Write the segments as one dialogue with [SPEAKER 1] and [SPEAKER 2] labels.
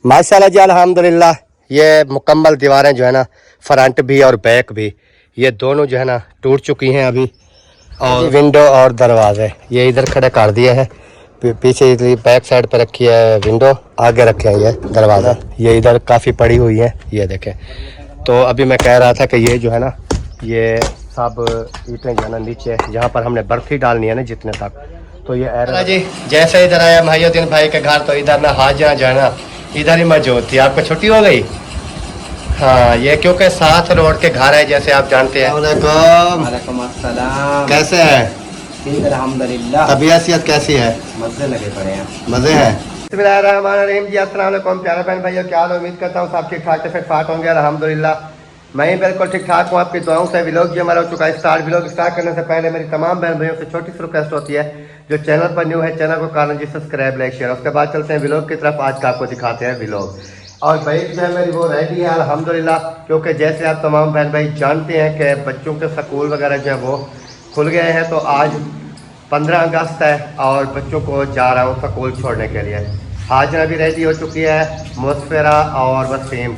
[SPEAKER 1] माशाल्लाह जी अल्हम्दुलिल्लाह। ये मुकम्मल दीवारें जो है ना, फ्रंट भी और बैक भी, ये दोनों जो है ना टूट चुकी हैं अभी। और विंडो और दरवाजे ये इधर खड़े कर दिए हैं, पीछे बैक साइड पे रखी है विंडो, आगे रखे हैं ये दरवाज़ा। ये इधर काफ़ी पड़ी हुई है, ये देखें। तो अभी मैं कह रहा था कि ये जो है ना, ये सब ईंटें जो है ना नीचे जहाँ पर हमने बर्फी डालनी है ना जितने तक, तो ये एरा जी। जैसे इधर आया महिउद्दीन भाई के घर, तो इधर ना हाजिया जो है ना इधर ही मौजूद थी। आपको छुट्टी हो गई? हाँ, ये क्योंकि साथ रोड के घर है, जैसे आप जानते हैं।
[SPEAKER 2] वालेकुम अस्सलाम।
[SPEAKER 1] कैसे हैं?
[SPEAKER 2] ठीक अल्हम्दुलिल्लाह।
[SPEAKER 1] तबीयत कैसी है?
[SPEAKER 2] मजे लगे पड़े हैं।
[SPEAKER 1] मजे हैं। बिस्मिल्लाहिर्रहमानिर्रहीम जी, अस्सलाम वालेकुम प्यारे बहन भाइयों, क्या हाल? उम्मीद करता हूँ सब ठीक ठाक से फिट फाट होंगे। अल्हम्दुलिल्लाह मैं ही बिल्कुल ठीक ठाक हूँ, आपकी दुआओं से। व्लॉग जी हमारा हो चुका है स्टार्ट। व्लॉग स्टार्ट करने से पहले मेरी तमाम बहन भाइयों से छोटी सी रिक्वेस्ट होती है, जो चैनल पर न्यू है चैनल को कारण जी सब्सक्राइब लाइक शेयर। उसके बाद चलते हैं व्लॉग की तरफ। आज का आपको दिखाते हैं व्लॉग। और बाइक जो है मेरी वो रेडी है अल्हम्दुलिल्लाह, क्योंकि जैसे आप तमाम बहन भाई जानते हैं कि बच्चों के स्कूल वगैरह जो है वो खुल गए हैं। तो आज 15 अगस्त है और बच्चों को जा रहा हूँ स्कूल छोड़ने के लिए। हाजरा भी रेडी हो चुकी है, मुस्फिरा और वसीम,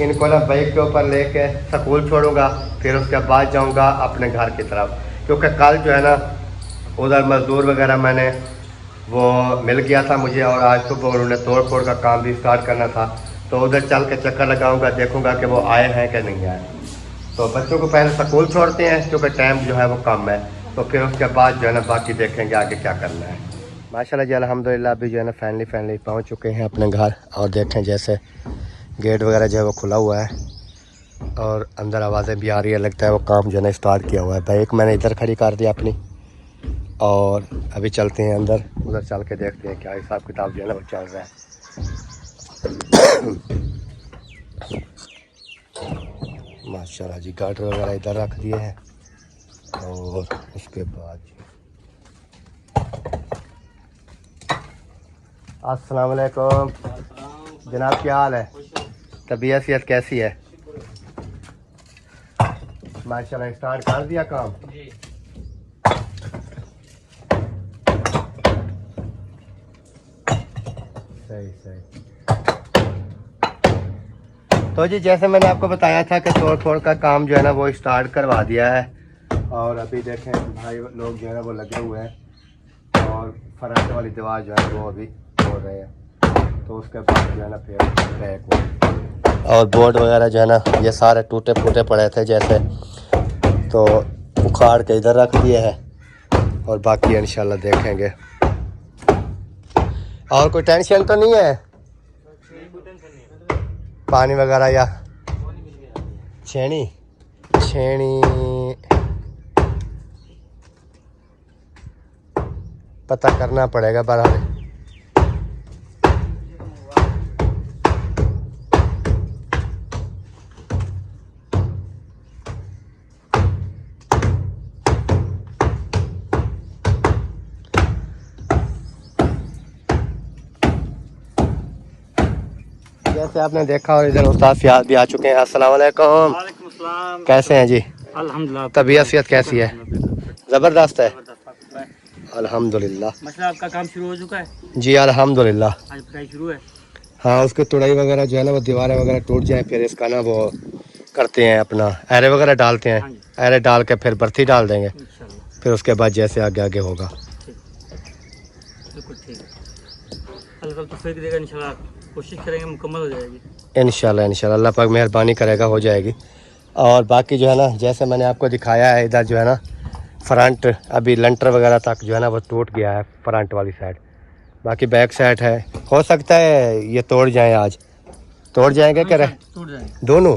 [SPEAKER 1] इनको ना बाइक के ऊपर लेके स्कूल छोड़ूंगा, फिर उसके बाद जाऊंगा अपने घर की तरफ। क्योंकि कल जो है ना उधर मज़दूर वगैरह मैंने वो मिल गया था मुझे, और आज सुबह उन्होंने तोड़ फोड़ का काम भी स्टार्ट करना था। तो उधर चल के चक्कर लगाऊंगा, देखूंगा कि वो आए हैं कि नहीं आए। तो बच्चों को पहले स्कूल छोड़ते हैं क्योंकि टाइम जो है वो कम है, तो फिर उसके बाद जो है ना बाकी देखेंगे आगे क्या करना है। माशाल्लाह जी अल्हम्दुलिल्लाह अभी जो है ना फाइनली पहुंच चुके हैं अपने घर। और देखें जैसे गेट वगैरह जो है वो खुला हुआ है और अंदर आवाज़ें भी आ रही है, लगता है वो काम जो है ना स्टार्ट किया हुआ है। बाइक मैंने इधर खड़ी कर दी अपनी, और अभी चलते हैं अंदर, उधर चल के देखते हैं क्या हिसाब किताब जो है ना वो चल रहा है। माशाल्लाह जी गार्डर वगैरह इधर रख दिए हैं। और उसके बाद अस्सलाम वालेकुम जनाब, क्या हाल है? तबीयत सेहत कैसी है? माशाल्लाह स्टार्ट कर दिया काम। सही। तो जी जैसे मैंने आपको बताया था कि तोड़ फोड़ का काम जो है ना वो स्टार्ट करवा दिया है। और अभी देखें भाई लोग जो है ना वो लगे हुए हैं, और फ्रंट वाली दीवार जो है वो अभी हो रहे हैं। तो उसके बाद जो है ना फिर बैक और बोर्ड वगैरह जो है ना ये सारे टूटे फूटे पड़े थे जैसे, तो उखाड़ के इधर रख दिए हैं। और बाकी इंशाल्लाह देखेंगे। और कोई टेंशन तो नहीं है? पानी वगैरह या छेनी पता करना पड़ेगा बराबर। जैसे आपने देखा, और इधर उस्ताद फियाज भी आ चुके हैं। अस्सलाम वालेकुम। कैसे हैं जी?
[SPEAKER 2] अल्हम्दुलिल्लाह।
[SPEAKER 1] तबीयत सेहत कैसी है? ज़बरदस्त है अल्हम्दुलिल्लाह।
[SPEAKER 2] मतलब आपका काम शुरू हो चुका है?
[SPEAKER 1] जी अल्हम्दुलिल्लाह।
[SPEAKER 2] आज पढ़ाई शुरू है?
[SPEAKER 1] हाँ, उसकी तुड़ाई वगैरह जो है ना वो दीवारें वगैरह टूट जाए, फिर इसका ना वो करते हैं, अपना एरे वगैरह डालते हैं। एरे डाल के फिर बर्थी डाल देंगे, फिर उसके बाद जैसे आगे होगा।
[SPEAKER 2] बिल्कुल ठीक है। कल तो देगा इंशाल्लाह, कोशिश करेंगे मुकम्मल हो जाएगी
[SPEAKER 1] इंशाल्लाह अल्लाह पाक मेहरबानी करेगा, हो जाएगी। और बाकी जो है ना जैसे मैंने आपको दिखाया है, इधर जो है ना फ्रंट अभी लंटर वगैरह तक जो है ना वो टूट गया है फ्रंट वाली साइड। बाकी बैक साइड है, हो सकता है ये तोड़ जाए, आज तोड़ जाएंगे क्या?
[SPEAKER 2] टूट जाएंगे
[SPEAKER 1] दोनों।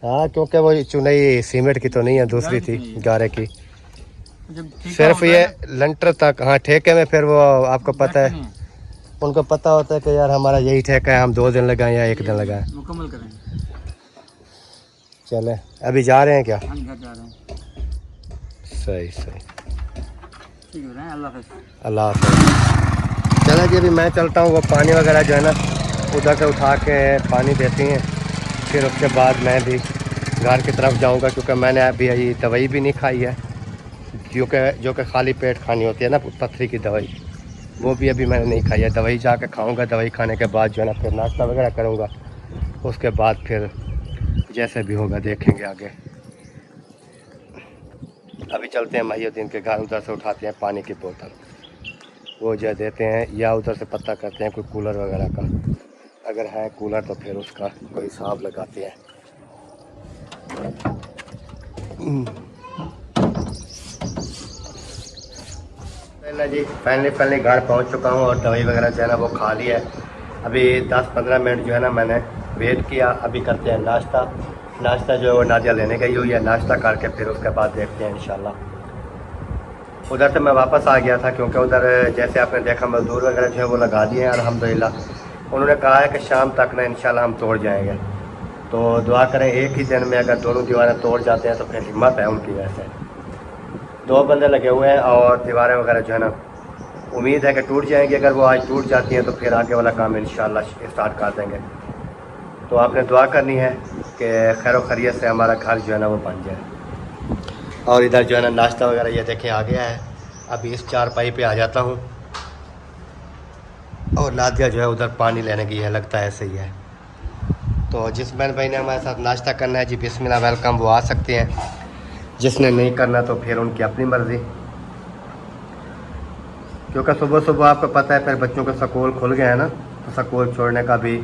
[SPEAKER 1] हाँ, क्योंकि वो चुनाई सीमेंट की तो नहीं है, दूसरी थी गारे की, सिर्फ ये लंटर तक। हाँ, ठेके में फिर वो आपको पता है, उनको पता होता है कि यार हमारा यही ठेका है, हम 2 दिन लगाएं या 1 दिन लगाएं,
[SPEAKER 2] मुकम्मल करेंगे।
[SPEAKER 1] चले अभी जा रहे हैं क्या?
[SPEAKER 2] हाँ, घर जा रहे हैं।
[SPEAKER 1] सही
[SPEAKER 2] ठीक है,
[SPEAKER 1] अल्लाह हाफ़िज़। चलो जी अभी मैं चलता हूँ, वो पानी वगैरह जो है ना उधर से उठा के पानी देती हैं, फिर उसके बाद मैं भी घर की तरफ जाऊँगा, क्योंकि मैंने अभी ये दवाई भी नहीं खाई है, जो कि खाली पेट खानी होती है ना, पत्थरी की दवाई। वो भी अभी मैंने नहीं खाई है। दवाई जाके खाऊंगा, दवाई खाने के बाद जो है ना फिर नाश्ता वगैरह करूंगा। उसके बाद फिर जैसे भी होगा देखेंगे आगे। अभी चलते हैं महिउद्दीन के घर, उधर से उठाते हैं पानी की बोतल, वो जो देते हैं, या उधर से पता करते हैं कोई कूलर वगैरह का, अगर है कूलर तो फिर उसका कोई हिसाब लगाते हैं। जी फाइनली घर पहुंच चुका हूं और दवाई वगैरह जो है ना वो खा ली है। अभी 10-15 मिनट जो है ना मैंने वेट किया। अभी करते हैं नाश्ता। नाश्ता जो है वो नादिया लेने गई हुई है, नाश्ता करके फिर उसके बाद देखते हैं इंशाल्लाह। उधर से मैं वापस आ गया था क्योंकि उधर जैसे आपने देखा मजदूर वगैरह जो है वो लगा दिए हैं अल्हम्दुलिल्लाह। उन्होंने कहा है कि शाम तक ना इंशाल्लाह हम तोड़ जाएंगे। तो दुआ करें एक ही दिन में अगर दोनों दीवारें तोड़ जाते हैं तो फिर हिम्मत है उनकी। वैसे 2 बंदे लगे हुए हैं और दीवारें वगैरह जो है ना उम्मीद है कि टूट जाएंगी। अगर वो आज टूट जाती हैं तो फिर आगे वाला काम इंशाल्लाह स्टार्ट कर देंगे। तो आपने दुआ करनी है कि खैर व खैरियत से हमारा घर जो है ना वो बन जाए। और इधर जो है ना नाश्ता वगैरह ये देखें आ गया है। अभी इस चारपाई पे आ जाता हूँ और नादिया जो है उधर पानी लेने की है, लगता है सही है। तो जिस बहन भाई ने हमारे साथ नाश्ता करना है जी बिस्मिल्लाह वेलकम, वो आ सकते हैं। जिसने नहीं करना तो फिर उनकी अपनी मर्ज़ी, क्योंकि सुबह सुबह आपको पता है फिर बच्चों के स्कूल खुल गए हैं ना, तो स्कूल छोड़ने का भी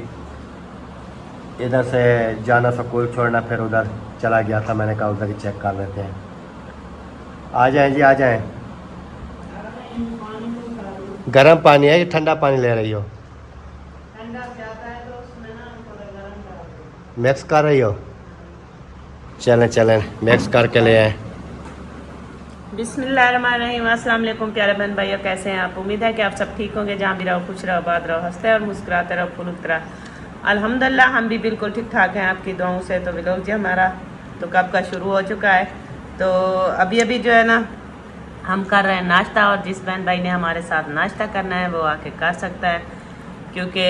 [SPEAKER 1] इधर से जाना, स्कूल छोड़ना, फिर उधर चला गया था। मैंने कहा उधर ही चेक कर लेते हैं। आ जाएं जी आ जाएं। गर्म पानी है कि ठंडा पानी ले रही हो? मिक्स कर रही हो? चलें चलें मिक्स करके ले आए।
[SPEAKER 3] बिस्मिल्लाहिर्रहमानिर्रहीम। अस्सलाम वालेकुम प्यारे बहन भाइयों, कैसे हैं आप? उम्मीद है कि आप सब ठीक होंगे। जहाँ भी रहो खुश रहो, आबाद रहो, हंसते और मुस्कुराते रहो, फुलत रहो। अल्हम्दुलिल्लाह हम भी बिल्कुल ठीक ठाक हैं आपकी दुआओं से। तो व्लॉग जी हमारा तो कब का शुरू हो चुका है। तो अभी जो है ना हम कर रहे हैं नाश्ता, और जिस बहन भाई ने हमारे साथ नाश्ता करना है वो आके कर सकता है, क्योंकि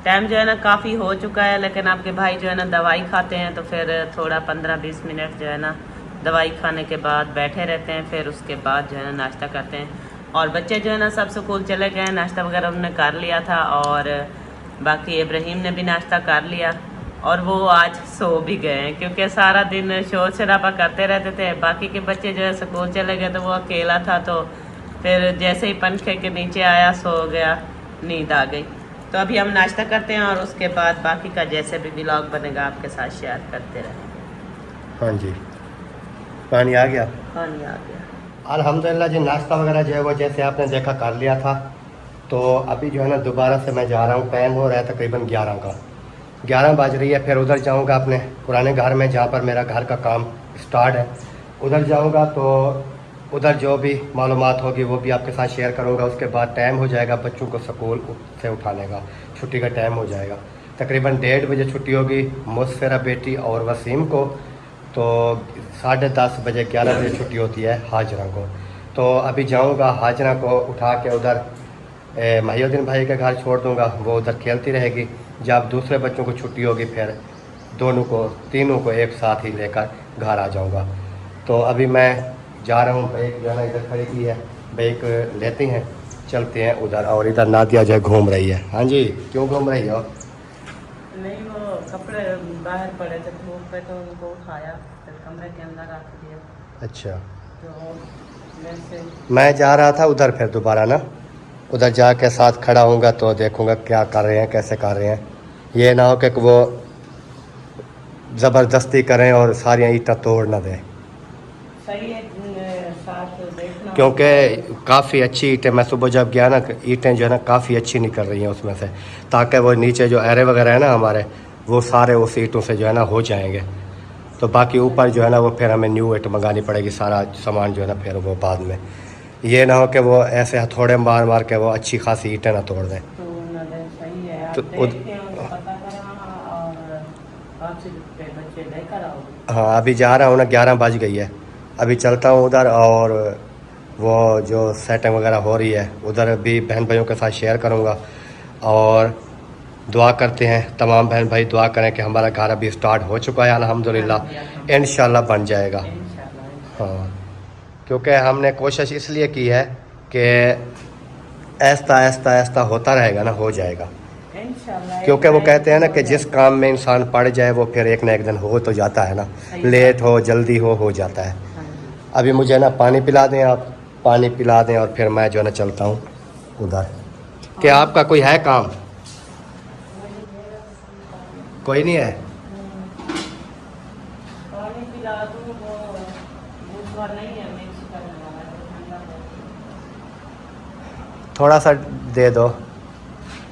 [SPEAKER 3] टाइम जो है ना काफ़ी हो चुका है। लेकिन आपके भाई जो है ना दवाई खाते हैं तो फिर थोड़ा 15-20 मिनट जो है ना दवाई खाने के बाद बैठे रहते हैं, फिर उसके बाद जो है ना नाश्ता करते हैं। और बच्चे जो है ना सब स्कूल चले गए, नाश्ता वगैरह उन्होंने कर लिया था, और बाकी इब्राहिम ने भी नाश्ता कर लिया और वो आज सो भी गए हैं, क्योंकि सारा दिन शोर शराबा करते रहते थे। बाकी के बच्चे जो है स्कूल चले गए तो वो अकेला था, तो फिर जैसे ही पंखे के नीचे आया सो गया, नींद आ गई। तो अभी हम नाश्ता करते हैं और उसके बाद बाकी का जैसे भी व्लॉग बनेगा आपके साथ शेयर करते रहेंगे।
[SPEAKER 1] हाँ जी पानी आ गया?
[SPEAKER 3] पानी आ गया
[SPEAKER 1] अल्हम्दुलिल्लाह जी। नाश्ता वगैरह जो है वो जैसे आपने देखा कर लिया था। तो अभी जो है ना दोबारा से मैं जा रहा हूँ। टाइम हो रहा है तकरीबन 11 का, 11 बज रही है। फिर उधर जाऊँगा अपने पुराने घर में जहाँ पर मेरा घर का काम स्टार्ट है। उधर जाऊँगा तो उधर जो भी मालूमात होगी वो भी आपके साथ शेयर करूँगा। उसके बाद टाइम हो जाएगा बच्चों को स्कूल से उठाने का, छुट्टी का टाइम हो जाएगा। तकरीबन 1:30 बजे छुट्टी होगी मुसफिरा बेटी और वसीम को। तो 10:30 बजे 11 बजे छुट्टी होती है हाजरा को। तो अभी जाऊंगा हाजरा को उठा के उधर महिउद्दीन भाई के घर छोड़ दूंगा, वो उधर खेलती रहेगी। जब दूसरे बच्चों को छुट्टी होगी फिर तीनों को एक साथ ही लेकर घर आ जाऊंगा। तो अभी मैं जा रहा हूँ। बाइक जो है ना इधर खड़ी की है, बाइक लेते हैं चलते हैं उधर। और इधर नादिया जो है घूम रही है। हाँ जी क्यों घूम रही हो?
[SPEAKER 3] नहीं, वो कपड़े बाहर पड़े थे धूप पे तो उनको उठाया, फिर कमरे के अंदर रख दिया।
[SPEAKER 1] अच्छा
[SPEAKER 3] तो
[SPEAKER 1] मैं जा रहा था उधर, फिर दोबारा ना उधर जाके साथ खड़ा होऊंगा तो देखूंगा क्या कर रहे हैं, कैसे कर रहे हैं। ये ना हो कि वो ज़बरदस्ती करें और सारी ईंटें तोड़ ना दें,
[SPEAKER 3] सही है। साथ देखना,
[SPEAKER 1] क्योंकि काफ़ी अच्छी ईंटें, मैं सुबह जब गया ना ईंटें जो है ना काफ़ी अच्छी निकल रही हैं उसमें से, ताकि वो नीचे जो एरे वगैरह है ना हमारे वो सारे उस ईंटों से जो है ना हो जाएंगे। तो बाकी ऊपर जो है ना वो फिर हमें न्यू ईंट मंगानी पड़ेगी, सारा सामान जो है ना फिर वो बाद में। ये ना हो कि वो ऐसे हथौड़े मार मार के वो अच्छी खासी ईंटें ना तोड़ दें।
[SPEAKER 3] तो सही है। आप
[SPEAKER 1] तो
[SPEAKER 3] देखते हैं, पता करा और आपसे बच्चे लेकर आओगे।
[SPEAKER 1] हाँ अभी जा रहा हूँ ना, 11 बज गई है। अभी चलता हूँ उधर और वो जो सेटिंग वगैरह हो रही है उधर भी बहन भाइयों के साथ शेयर करूँगा। और दुआ करते हैं तमाम बहन भाई, दुआ करें कि हमारा घर अभी स्टार्ट हो चुका है अल्हम्दुलिल्लाह, इंशाल्लाह बन जाएगा। हाँ क्योंकि हमने कोशिश इसलिए की है कि ऐसा ऐसा ऐसा होता रहेगा ना, हो जाएगा।
[SPEAKER 3] इंशाल्लाह।
[SPEAKER 1] क्योंकि वो कहते हैं ना कि जिस काम में इंसान पड़ जाए वो फिर एक ना एक दिन हो तो जाता है ना, लेट हो जल्दी हो जाता है। अभी मुझे ना पानी पिला दें आप, पानी पिला दें और फिर मैं जो है ना चलता हूँ उधर। कि आपका कोई है काम? कोई नहीं है?
[SPEAKER 3] पानी पिला दूं वो दूसरा नहीं है, मिक्स करने वाला है, ठंडा है।
[SPEAKER 1] थोड़ा सा दे दो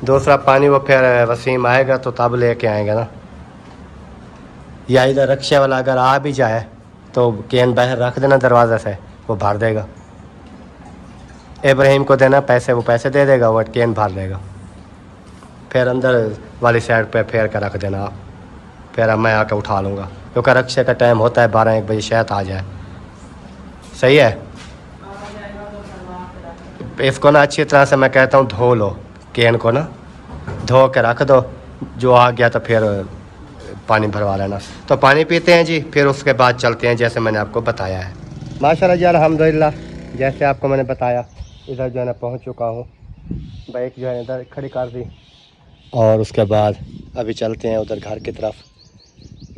[SPEAKER 1] दूसरा पानी, वो फिर वसीम आएगा तो तब लेके आएंगे ना। या इधर रक्षा वाला अगर आ भी जाए तो कैन बाहर रख देना दरवाज़े से, वो भर देगा। इब्राहिम को देना पैसे, वो पैसे दे देगा, वो कैन भर देगा। फिर अंदर वाली साइड पे फेर कर रख देना आप, फिर मैं आके उठा लूँगा। क्योंकि रक्षा का टाइम होता है 12-1 बजे, शायद आ जाए। सही है। इसको ना अच्छी तरह से मैं कहता हूँ धो लो, कैन को ना धो के रख दो, जो आ गया तो फिर पानी भरवा लेना। तो पानी पीते हैं जी, फिर उसके बाद चलते हैं जैसे मैंने आपको बताया है। माशाल्लाह जी अल्हम्दुलिल्लाह, जैसे आपको मैंने बताया इधर जो है ना पहुँच चुका हूँ। बाइक जो है इधर खड़ी कर दी और उसके बाद अभी चलते हैं उधर घर की तरफ।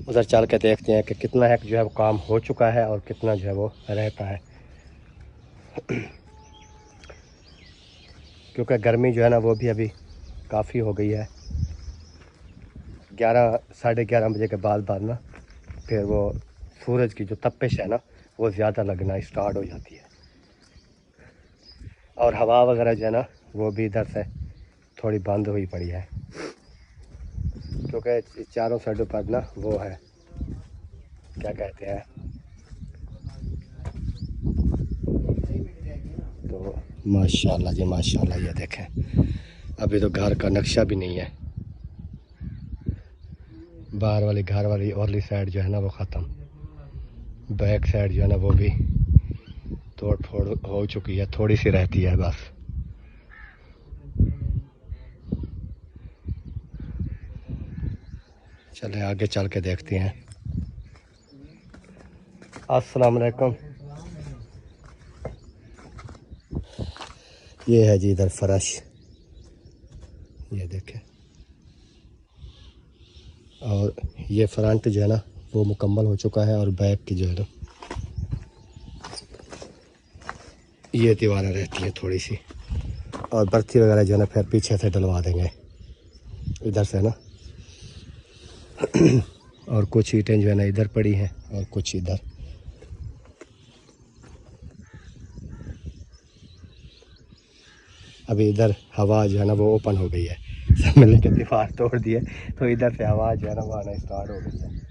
[SPEAKER 1] उधर चल के देखते हैं कि कितना है जो है वो काम हो चुका है और कितना जो है वो रहता है। क्योंकि गर्मी जो है ना वो भी अभी काफ़ी हो गई है। 11-11:30 बजे के बाद ना फिर वो सूरज की जो तपिश है ना वो ज़्यादा लगना स्टार्ट हो जाती है। और हवा वगैरह जो है ना वो भी इधर से थोड़ी बंद हुई पड़ी है, क्योंकि चारों साइडों पर ना वो है, क्या कहते हैं, तो माशाल्लाह जी माशाल्लाह। ये देखें अभी तो घर का नक्शा भी नहीं है। बाहर वाली घर वाली औरली साइड जो है ना वो ख़त्म, बैक साइड जो है ना वो भी तोड़ फोड़ हो चुकी है, थोड़ी सी रहती है बस। चले आगे चल के देखते हैं। अस्सलाम वालेकुम। ये है जी इधर फर्श, ये देखें। और ये फ्रंट जो है ना वो मुकम्मल हो चुका है और बैक की जो है ना ये दीवारें रहती है थोड़ी सी, और बर्थी वगैरह जो है ना फिर पीछे से डलवा देंगे इधर से ना। और कुछ ईंटें जो है ना इधर पड़ी हैं और कुछ इधर। अभी इधर हवा जो है ना वो ओपन हो गई है, सब मिल के दीवार तोड़ दी है तो इधर से हवा जो है ना वो आना स्टार्ट हो गई है।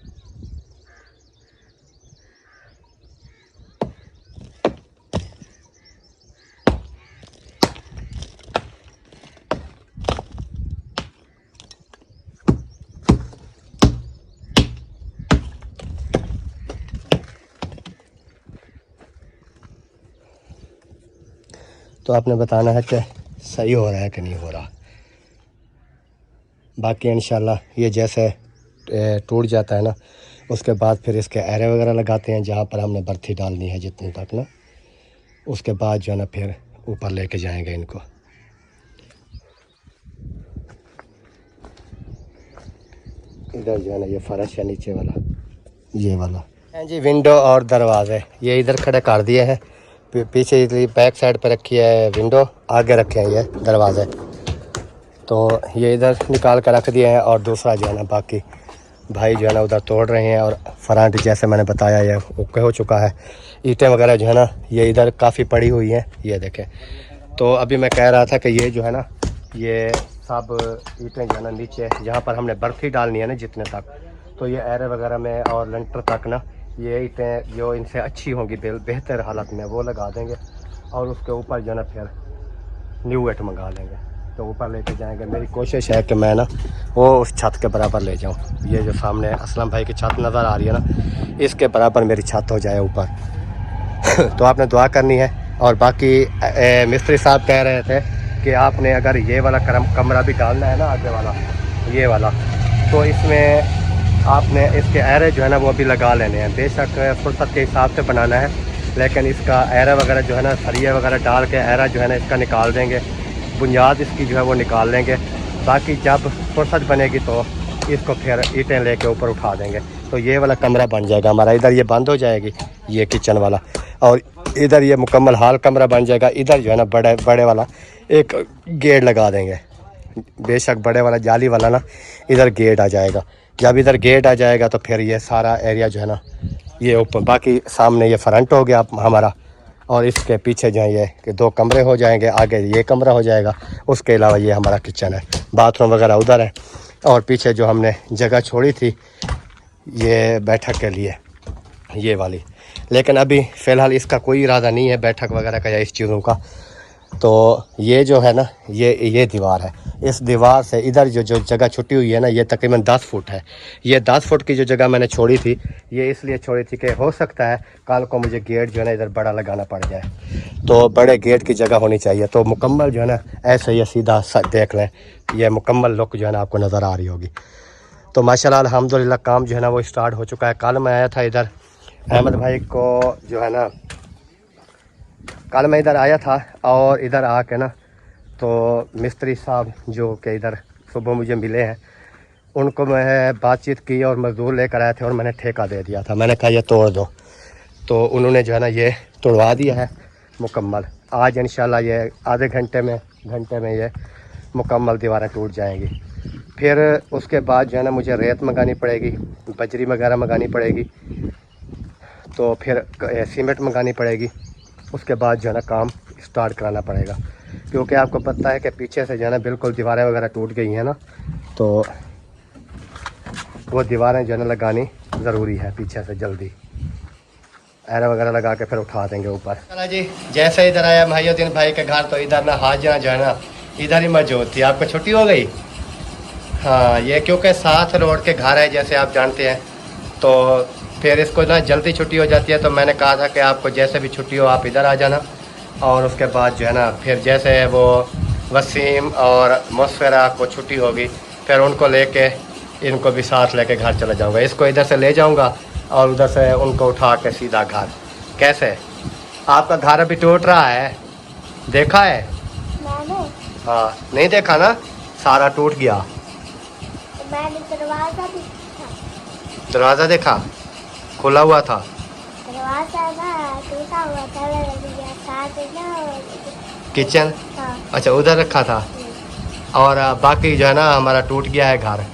[SPEAKER 1] तो आपने बताना है कि सही हो रहा है कि नहीं हो रहा। बाकी इंशाल्लाह ये जैसे टूट जाता है ना उसके बाद फिर इसके एरे वगैरह लगाते हैं जहाँ पर हमने बर्थी डालनी है जितनी तक ना, उसके बाद जो है ना फिर ऊपर लेके जाएंगे इनको। इधर जो है ना ये फर्श है नीचे वाला, ये वाला हैं जी विंडो और दरवाजे ये इधर खड़े कर दिए हैं। पीछे बैक साइड पर रखी है विंडो, आगे रखे हैं ये दरवाजे, तो ये इधर निकाल कर रख दिए हैं। और दूसरा जो है ना बाकी भाई जो है ना उधर तोड़ रहे हैं। और फ्रंट जैसे मैंने बताया ये ओके हो चुका है। ईंटें वगैरह जो है ना ये इधर काफ़ी पड़ी हुई हैं, ये देखें। तो अभी मैं कह रहा था कि ये जो है ना ये सब ईंटें जो है ना नीचे जहाँ पर हमने बर्फ़ी डालनी है ना जितने तक, तो ये एरे वगैरह में और लेंटर तक ना ये ईंटें जो इनसे अच्छी होंगी बेहतर हालत में वो लगा देंगे। और उसके ऊपर जो है ना फिर न्यू ईंट मंगा लेंगे तो ऊपर लेके जाएंगे। मेरी कोशिश है कि मैं ना वो उस छत के बराबर ले जाऊं। ये जो सामने असलम भाई की छत नज़र आ रही है ना इसके बराबर मेरी छत हो जाए ऊपर। तो आपने दुआ करनी है। और बाकी मिस्त्री साहब कह रहे थे कि आपने अगर ये वाला कमरा भी डालना है ना आगे वाला ये वाला, तो इसमें आपने इसके एरे जो है ना वो अभी लगा लेने हैं। बेशक फुर्सत के हिसाब से बनाना है, लेकिन इसका एरा वगैरह जो है ना सरिया वगैरह डाल के एरा जो है ना इसका निकाल देंगे बुनियाद इसकी जो है वो निकाल लेंगे। बाकी जब फुर्सत बनेगी तो इसको फिर ईंटें लेके ऊपर उठा देंगे। तो ये वाला कमरा बन जाएगा हमारा, इधर ये बंद हो जाएगी ये किचन वाला, और इधर ये मुकम्मल हाल कमरा बन जाएगा। इधर जो है ना बड़े बड़े वाला एक गेट लगा देंगे, बेशक बड़े वाला जाली वाला ना, इधर गेट आ जाएगा। जब इधर गेट आ जाएगा तो फिर ये सारा एरिया जो है ना ये ऊपर, बाकी सामने ये फ्रंट हो गया हमारा, और इसके पीछे जो है ये कि 2 कमरे हो जाएंगे, आगे ये कमरा हो जाएगा। उसके अलावा ये हमारा किचन है, बाथरूम वगैरह उधर है, और पीछे जो हमने जगह छोड़ी थी ये बैठक के लिए ये वाली, लेकिन अभी फ़िलहाल इसका कोई इरादा नहीं है बैठक वगैरह का या इस चीज़ों का। तो ये जो है ना ये दीवार है, इस दीवार से इधर जो जगह छुट्टी हुई है ना ये तकरीबन 10 फुट है। ये 10 फुट की जो जगह मैंने छोड़ी थी ये इसलिए छोड़ी थी कि हो सकता है कल को मुझे गेट जो है ना इधर बड़ा लगाना पड़ जाए, तो बड़े गेट की जगह होनी चाहिए। तो मुकम्मल जो है ना ऐसे ही सीधा देख लें, ये मुकम्मल लुक जो है ना आपको नज़र आ रही होगी। तो माशाल्लाह अल्हम्दुलिल्लाह काम जो है ना वो स्टार्ट हो चुका है। कल मैं आया था इधर, अहमद भाई को जो है ना कल मैं इधर आया था, और इधर आके ना तो मिस्त्री साहब जो कि इधर सुबह मुझे मिले हैं उनको मैं बातचीत की और मज़दूर लेकर आए थे और मैंने ठेका दे दिया था। मैंने कहा ये तोड़ दो, तो उन्होंने जो है ना ये तोड़वा दिया है मुकम्मल। आज इंशाल्लाह ये आधे घंटे में ये मुकम्मल दीवारें टूट जाएंगी। फिर उसके बाद जो है ना मुझे रेत मंगानी पड़ेगी, बजरी वगैरह मंगानी पड़ेगी, तो फिर सीमेंट मंगानी पड़ेगी। उसके बाद जो है ना काम स्टार्ट कराना पड़ेगा, क्योंकि आपको पता है कि पीछे से जो है ना बिल्कुल दीवारें वगैरह टूट गई हैं ना, तो वो दीवारें जो है ना लगानी ज़रूरी है पीछे से जल्दी। एरा वगैरह लगा के फिर उठा देंगे ऊपर। चला जी, जैसे इधर आया महिउद्दीन भाई के घर तो इधर ना हाजिरा जो है ना इधर ही मौजूद थी। आपको छुट्टी हो गई? हाँ, ये क्योंकि साथ रोड के घर है जैसे आप जानते हैं, तो फिर इसको ना जल्दी छुट्टी हो जाती है। तो मैंने कहा था कि आपको जैसे भी छुट्टी हो आप इधर आ जाना, और उसके बाद जो है ना फिर जैसे वो वसीम और मुस्फिरा को छुट्टी होगी फिर उनको लेके इनको भी साथ लेके घर चला जाऊंगा। इसको इधर से ले जाऊंगा और उधर से उनको उठा के सीधा घर। कैसे आपका घर अभी टूट रहा है, देखा है? हाँ, नहीं देखा ना, सारा टूट गया।
[SPEAKER 4] मैंने
[SPEAKER 1] दरवाज़ा देखा, खुला हुआ था।
[SPEAKER 4] दरवाजा ना टूटा हुआ था,
[SPEAKER 1] किचन
[SPEAKER 4] हाँ।
[SPEAKER 1] अच्छा उधर रखा था, और बाकी जो है ना हमारा टूट गया है घर।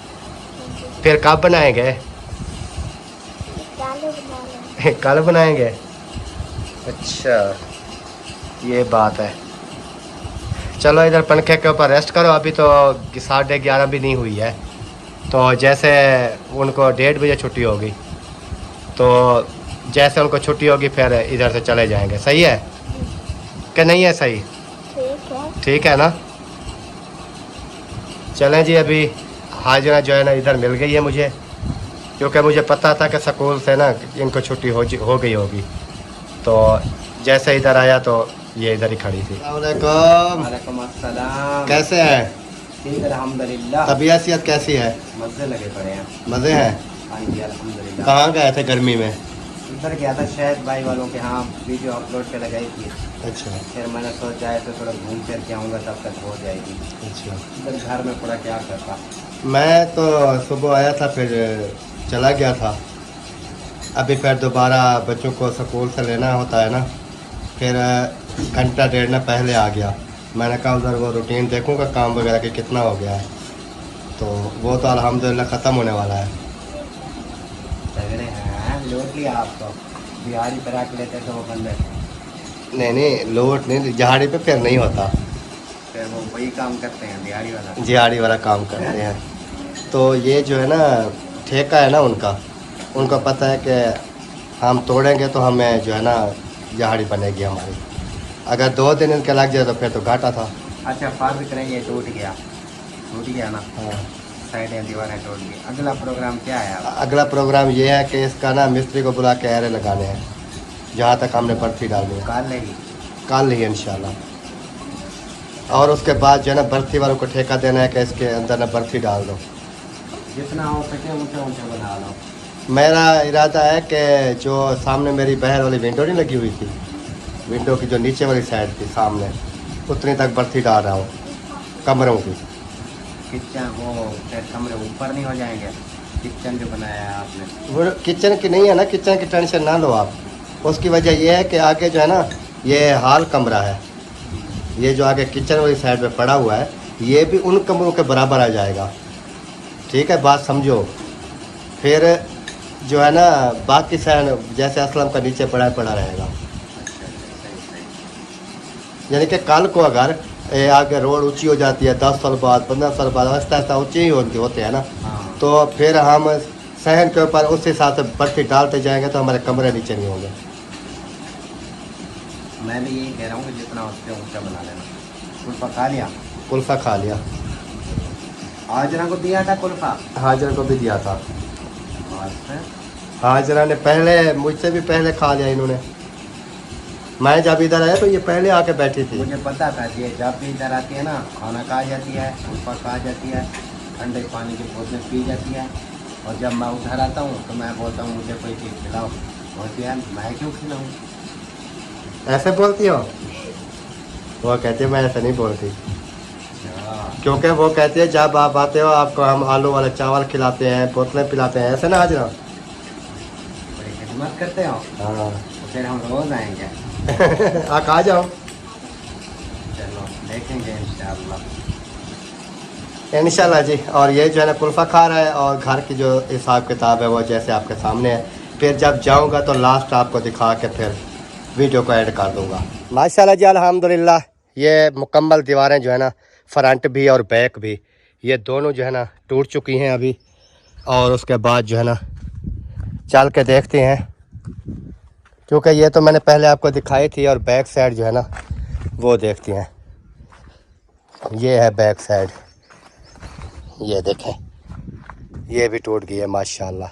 [SPEAKER 1] फिर कब बनाएंगे? कल बनाएंगे। अच्छा ये बात है। चलो इधर पंखे के ऊपर रेस्ट करो, अभी तो 11:30 भी नहीं हुई है। तो जैसे उनको 1:30 बजे छुट्टी होगी, तो जैसे उनको छुट्टी होगी फिर इधर से चले जाएंगे। सही है कि नहीं है? सही ठीक है ना। चलें जी, अभी हाजिरा जो है ना इधर मिल गई है मुझे, क्योंकि मुझे पता था कि स्कूल से ना इनको छुट्टी हो गई होगी। तो जैसे इधर आया तो ये इधर ही खड़ी थी।
[SPEAKER 5] वालेकुम अस्सलाम।
[SPEAKER 1] कैसे हैं?
[SPEAKER 5] ठीक अल्हम्दुलिल्लाह।
[SPEAKER 1] तबीयत सेहत कैसी है?
[SPEAKER 5] मज़े लगे पड़े हैं।
[SPEAKER 1] मज़े हैं?
[SPEAKER 5] हाँ जी अल्हम्दुलिल्लाह।
[SPEAKER 1] कहाँ गए थे गर्मी में?
[SPEAKER 5] इधर गया था शायद भाई वालों के यहाँ, वीडियो अपलोड पे लगाई थी।
[SPEAKER 1] अच्छा
[SPEAKER 5] फिर मैंने सोचा है तो थोड़ा घूम फिर के आऊँगा, तब तक हो जाएगी।
[SPEAKER 1] अच्छा।
[SPEAKER 5] इधर घर में थोड़ा क्या करता।
[SPEAKER 1] मैं तो सुबह आया था फिर चला गया था। अभी फिर दोबारा बच्चों को स्कूल से लेना होता है ना, फिर घंटा 1.5 पहले आ गया। मैंने कहा उधर वो रूटीन देखूँगा काम वगैरह कि कितना हो गया है, तो वो तो अल्हम्दुलिल्लाह ख़त्म होने वाला है।
[SPEAKER 5] तगड़े हैं, लौट लिया आपको। बिहारी पर आके लेते तो वो बंदे,
[SPEAKER 1] नहीं लोट नहीं, जहाड़ी पे फिर नहीं होता,
[SPEAKER 5] फिर वो वही काम करते हैं दिहाड़ी वाला।
[SPEAKER 1] जिहाड़ी वाला काम करते हैं। तो ये जो है ना ठेका है ना उनको पता है कि हम तोड़ेंगे तो हमें जो है ना जहाड़ी बनेगी हमारी। अगर 2 दिन इनके लग जाए तो फिर तो घाटा था।
[SPEAKER 5] अच्छा फर्ज करें ये टूट गया ना।
[SPEAKER 1] हाँ।
[SPEAKER 5] साइडें दीवारें टूट गई, अगला प्रोग्राम क्या है अब?
[SPEAKER 1] अगला प्रोग्राम ये है कि इसका ना मिस्त्री को बुला के एरे लगाने हैं, जहाँ तक हमने बर्फी डालनी है। कल ही इंशाल्लाह। और उसके बाद जो है ना बर्फी वालों को ठेका देना है कि इसके अंदर ना बर्फी डाल दो।
[SPEAKER 5] जितना हो सके ऊँचे ऊँचे बना लो।
[SPEAKER 1] मेरा इरादा है कि जो सामने मेरी बहर वाली विंडो नहीं लगी हुई थी, विंडो की जो नीचे वाली साइड थी सामने, उतनी तक बर्फी डाल रहा हूँ। कमरों की।
[SPEAKER 5] किचन वो फिर कमरे ऊपर नहीं हो जाएंगे? किचन जो बनाया है आपने
[SPEAKER 1] वो किचन की नहीं है ना, किचन की टेंशन ना लो आप। उसकी वजह ये है कि आगे जो है ना, ये हॉल कमरा है, ये जो आगे किचन वाली साइड में पड़ा हुआ है, ये भी उन कमरों के बराबर आ जाएगा। ठीक है, बात समझो। फिर जो है ना बाकी साइड जैसे असलम का नीचे पड़ा रहेगा। यानी कि कल को अगर आगे रोड ऊंची हो जाती है 10 साल बाद 15 साल बाद आहिस्ता आहिस्ता ऊंचे ही होते हैं ना,
[SPEAKER 5] हाँ।
[SPEAKER 1] तो फिर हम सहन के ऊपर उस हिसाब से बर्फी डालते जाएंगे तो हमारे कमरे नीचे नहीं होंगे।
[SPEAKER 5] मैं भी यही कह रहा हूँ कि जितना उससे ऊंचा बना लेना। कुल्फा खा लिया?
[SPEAKER 1] कुल्फा खा लिया।
[SPEAKER 5] हाजरा को दिया था कुल्फा?
[SPEAKER 1] हाजरा को भी दिया था।
[SPEAKER 5] बस
[SPEAKER 1] हाजरा ने पहले, मुझसे भी पहले खा लिया इन्होंने। मैं जब इधर आया तो ये पहले आके बैठी थी।
[SPEAKER 5] मुझे पता था कि जब भी इधर आती है ना, खाना खा जाती है, कुल्फा खा जाती है, ठंडे पानी की बोतलें पी जाती है, और जब मैं उधर आता हूँ तो मैं बोलता हूँ मुझे कोई चीज़ खिलाओ, बोलती है मैं क्यों खिलाऊँ?
[SPEAKER 1] ऐसे बोलती हो? वो कहती है मैं ऐसे नहीं बोलती, क्योंकि वो कहती है जब आप आते हो आपको हम आलू वाले चावल खिलाते हैं, बोतलें पिलाते हैं, ऐसे ना हाजरा?
[SPEAKER 5] बड़ी खिदमत करते हो।
[SPEAKER 1] हाँ।
[SPEAKER 5] तो फिर हम रोज़ आएंगे।
[SPEAKER 1] आप आ जाओ।
[SPEAKER 5] चलो देखेंगे
[SPEAKER 1] इंशाल्लाह जी। और ये जो है ना कुल्फ़ा खा रहा है, और घर की जो हिसाब किताब है वो जैसे आपके सामने है। फिर जब जाऊंगा तो लास्ट आपको दिखा के फिर वीडियो को ऐड कर दूंगा। माशाल्लाह जी, अल्हम्दुलिल्लाह। ये मुकम्मल दीवारें जो है ना, फ्रंट भी और बैक भी, ये दोनों जो है ना टूट चुकी हैं अभी। और उसके बाद जो है ना चल के देखते हैं, क्योंकि ये तो मैंने पहले आपको दिखाई थी। और बैक साइड जो है ना वो देखते हैं। ये है बैक साइड, ये देखें, ये भी टूट गई है माशाल्लाह।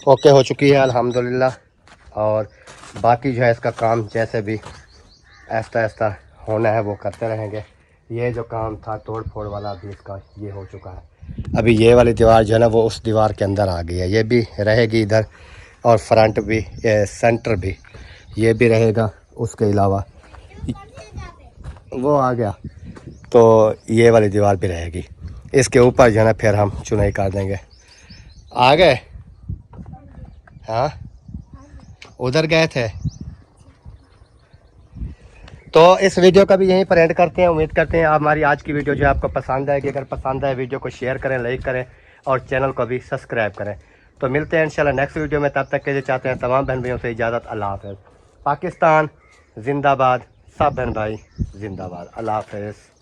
[SPEAKER 1] ओके हो चुकी है अल्हम्दुलिल्लाह। और बाकी जो है इसका काम जैसे भी ऐसा ऐसा होना है वो करते रहेंगे। ये जो काम था तोड़ फोड़ वाला अभी इसका ये हो चुका है। अभी ये वाली दीवार जो है ना वो उस दीवार के अंदर आ गई है, ये भी रहेगी इधर, और फ्रंट भी, सेंटर भी, ये भी रहेगा। उसके अलावा वो आ गया तो ये वाली दीवार भी रहेगी। इसके ऊपर जो है ना फिर हम चुनाई कर देंगे। आ गए? हाँ, उधर गए थे। तो इस वीडियो का भी यहीं पर एंड करते हैं। उम्मीद करते हैं हमारी आज की वीडियो जो है आपको पसंद आएगी। अगर पसंद आए वीडियो को शेयर करें, लाइक करें, और चैनल को भी सब्सक्राइब करें। तो मिलते हैं इंशाल्लाह नेक्स्ट वीडियो में। तब तक के लिए चाहते हैं तमाम बहन भाइयों से इजाज़त। अल्लाह हाफ़िज़। पाकिस्तान जिंदाबाद, सब बहन भाई जिंदाबाद। अल्लाह हाफ़िज़।